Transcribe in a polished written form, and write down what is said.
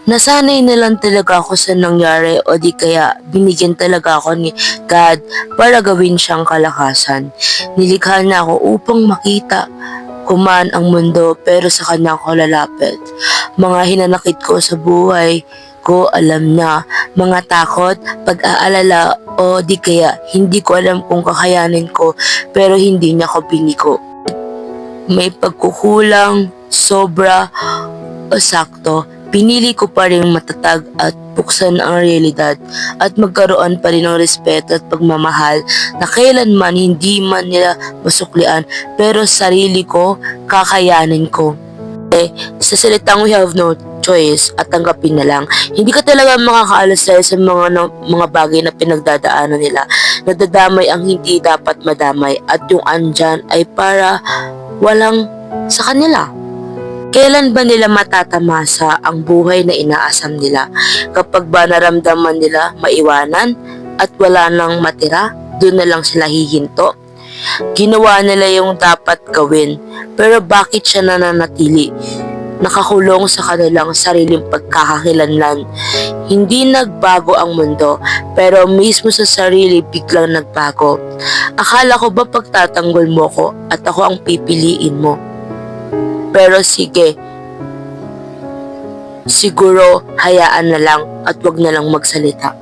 Nasanay na lang talaga ako sa nangyari o di kaya binigyan talaga ako ni God para gawin siyang kalakasan. Nilikha na ako upang makita kuman ang mundo pero sa kanya ako lalapit. Mga hinanakit ko sa buhay ko alam na, mga takot, pag-aalala o di kaya hindi ko alam kung kakayanin ko pero hindi niya ako biniko. May pagkukulang, sobra o sakto, pinili ko pa rin matatag at buksan ang realidad at magkaroon pa rin ng respeto at pagmamahal na kailanman hindi man nila masuklian pero sarili ko, kakayanin ko. Sa salitang we have no choice at tanggapin na lang. Hindi ka talaga makakaalas dahil sa mga bagay na pinagdadaanan nila. Nadadamay ang hindi dapat madamay at yung andyan ay para walang sa kanila. Kailan ba nila matatamasa ang buhay na inaasam nila? Kapag ba naramdaman nila maiwanan at wala nang matira, doon na lang sila hihinto. Ginawa nila yung dapat gawin, pero bakit siya nananatili? Nakakulong sa kanilang sariling pagkakakilanlan. Hindi nagbago ang mundo, pero mismo sa sarili biglang nagbago. Akala ko ba pagtatanggol mo ko at ako ang pipiliin mo? Pero sige, siguro hayaan na lang at wag na lang magsalita.